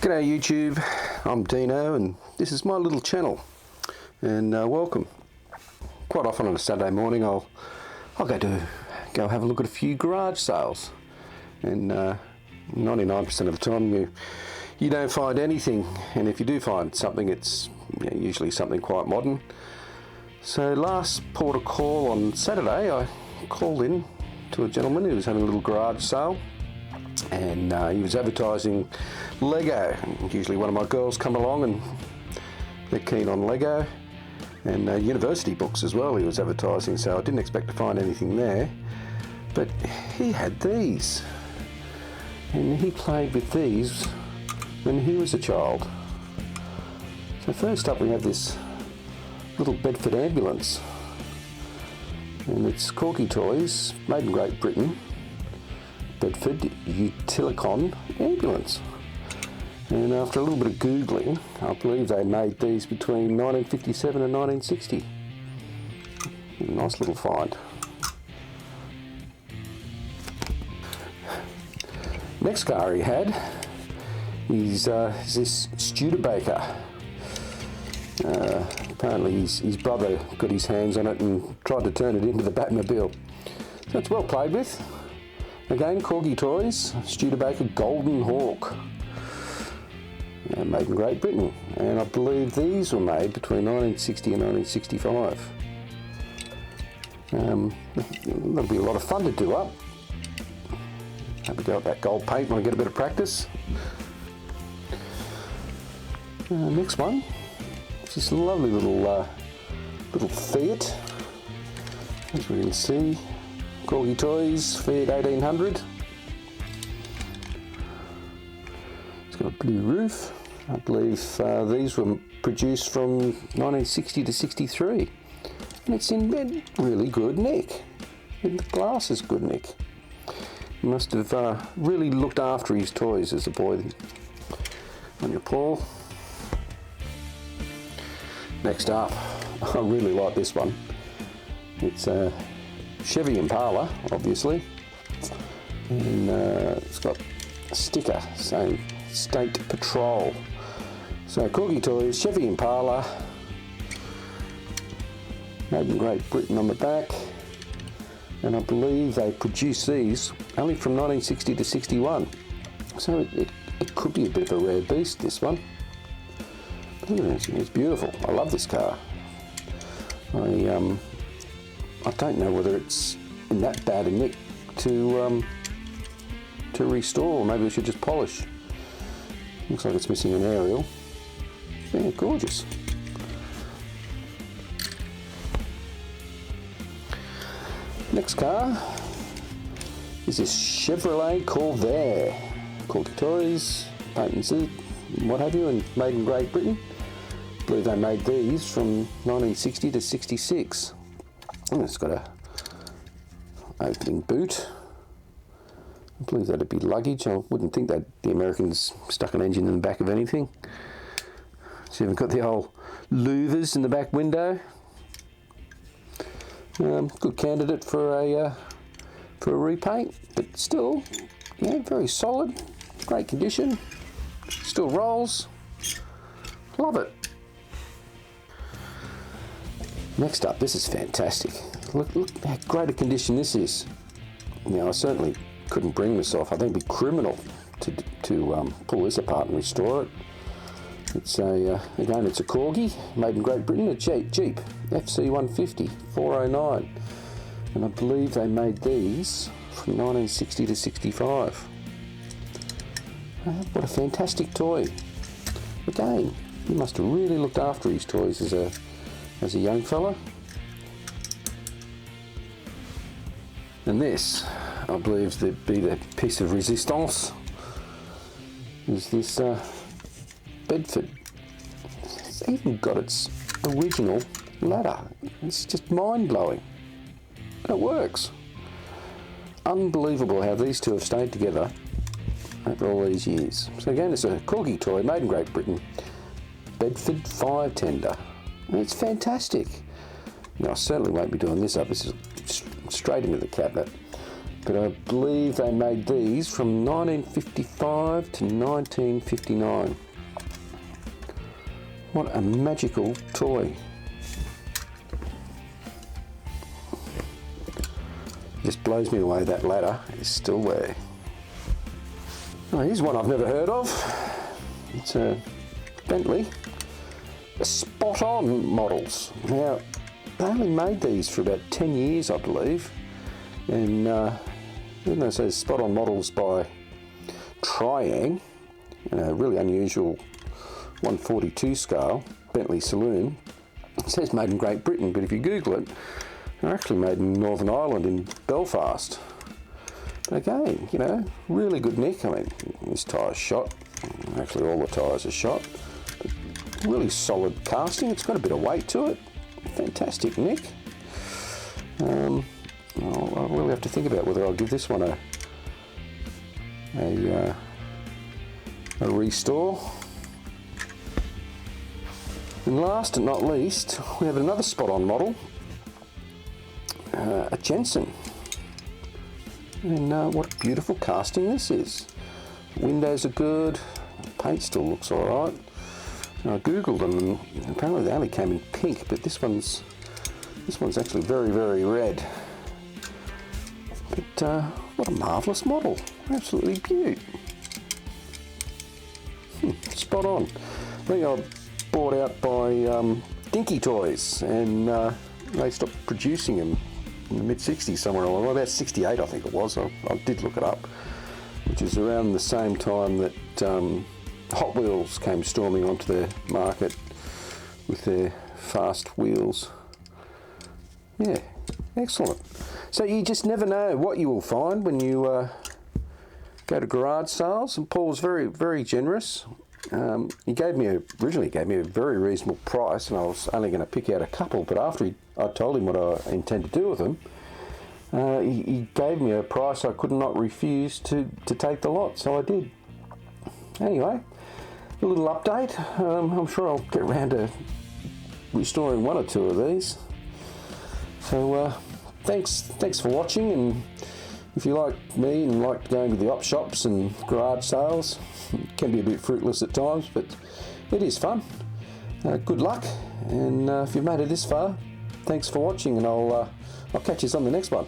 G'day YouTube, I'm Deeno and this is my little channel, and welcome. Quite often on a Saturday morning I'll go have a look at a few garage sales, and 99% of the time you don't find anything, and if you do find something it's usually something quite modern. So last port of call on Saturday I called in to a gentleman who was having a little garage sale, and he was advertising Lego. Usually one of my girls come along and they're keen on Lego, and university books as well he was advertising, so I didn't expect to find anything there, but he had these, and he played with these when he was a child. So first up we have this little Bedford ambulance, and it's Corgi toys, made in Great Britain, Bedford Utilicon ambulance. And after a little bit of googling, I believe they made these between 1957 and 1960. Nice little find. Next car he had is this Studebaker. Apparently his brother got his hands on it and tried to turn it into the Batmobile. So it's well played with. Again, Corgi toys, Studebaker Golden Hawk. Made in Great Britain, and I believe these were made between 1960 and 1965. That'll be a lot of fun to do up. Hope we got that gold paint when I get a bit of practice. Next one, it's this lovely little Fiat, as we can see, Corgi toys, Fiat 1800. It's got a blue roof. I believe these were produced from 1960 to 63, and it's in really good nick, and the glass is good nick. He must have really looked after his toys as a boy. On your Paul. Next up, I really like this one. It's a Chevy Impala, obviously, and it's got a sticker saying State Patrol. So Corgi toys, Chevy Impala, made in Great Britain on the back, and I believe they produced these only from 1960 to 61. So it could be a bit of a rare beast, this one. But look at it, it's beautiful. I love this car. I don't know whether it's in that bad a nick to restore. Maybe we should just polish. Looks like it's missing an aerial. Yeah, gorgeous. Next car is this Chevrolet Corvair. Corgi toys, paint and suit, what have you, and made in Great Britain. I believe they made these from 1960 to 66. And it's got a opening boot. I believe that'd be luggage. I wouldn't think that the Americans stuck an engine in the back of anything. So you've got the old louvers in the back window. Good candidate for a repaint, but still, very solid, great condition. Still rolls. Love it. Next up, this is fantastic. Look how great a condition this is. I certainly couldn't bring myself. I think it'd be criminal to pull this apart and restore it. It's again, it's a Corgi, made in Great Britain, a Jeep FC 150 409, and I believe they made these from 1960 to 65. What a fantastic toy! Again, he must have really looked after his toys as a young fella. And this, I believe, to be the piece of resistance, is this Bedford. It's even got its original ladder. It's just mind-blowing. And it works. Unbelievable how these two have stayed together over all these years. So again, it's a Corgi toy made in Great Britain, Bedford 5 tender. And it's fantastic. I certainly won't be doing this up. This is straight into the cabinet. but I believe they made these from 1955 to 1959. What a magical toy. Just blows me away that ladder is still there. Oh, here's one I've never heard of. It's a Bentley spot-on models. Now, they only made these for about 10 years, I believe. And even though it says spot-on models by Triang, really unusual 142 scale, Bentley Saloon, it says made in Great Britain, but if you Google it, they're actually made in Northern Ireland in Belfast. But again, really good nick. I mean, this tyre's shot. Actually, all the tyres are shot. But really solid casting. It's got a bit of weight to it. Fantastic nick. I'll really have to think about whether I'll give this one a restore. And last and not least, we have another spot-on model, a Jensen. And what a beautiful casting this is. Windows are good, paint still looks alright. I googled them and apparently they only came in pink, but this one's actually very, very red. But what a marvellous model, absolutely beaut. Spot on. I think I bought out by Dinky Toys, and they stopped producing them in the mid-60s somewhere along, about 68 I think it was. I did look it up, which is around the same time that Hot Wheels came storming onto their market with their fast wheels. Yeah, excellent. So you just never know what you will find when you go to garage sales, and Paul was very, very generous. He originally gave me a very reasonable price, and I was only going to pick out a couple, but after I told him what I intend to do with them, he gave me a price I could not refuse to take the lot, so I did. Anyway, a little update. I'm sure I'll get around to restoring one or two of these. So thanks for watching, and if you like me and like going to the op shops and garage sales, it can be a bit fruitless at times, but it is fun. Good luck, and if you've made it this far, thanks for watching, and I'll catch you on the next one.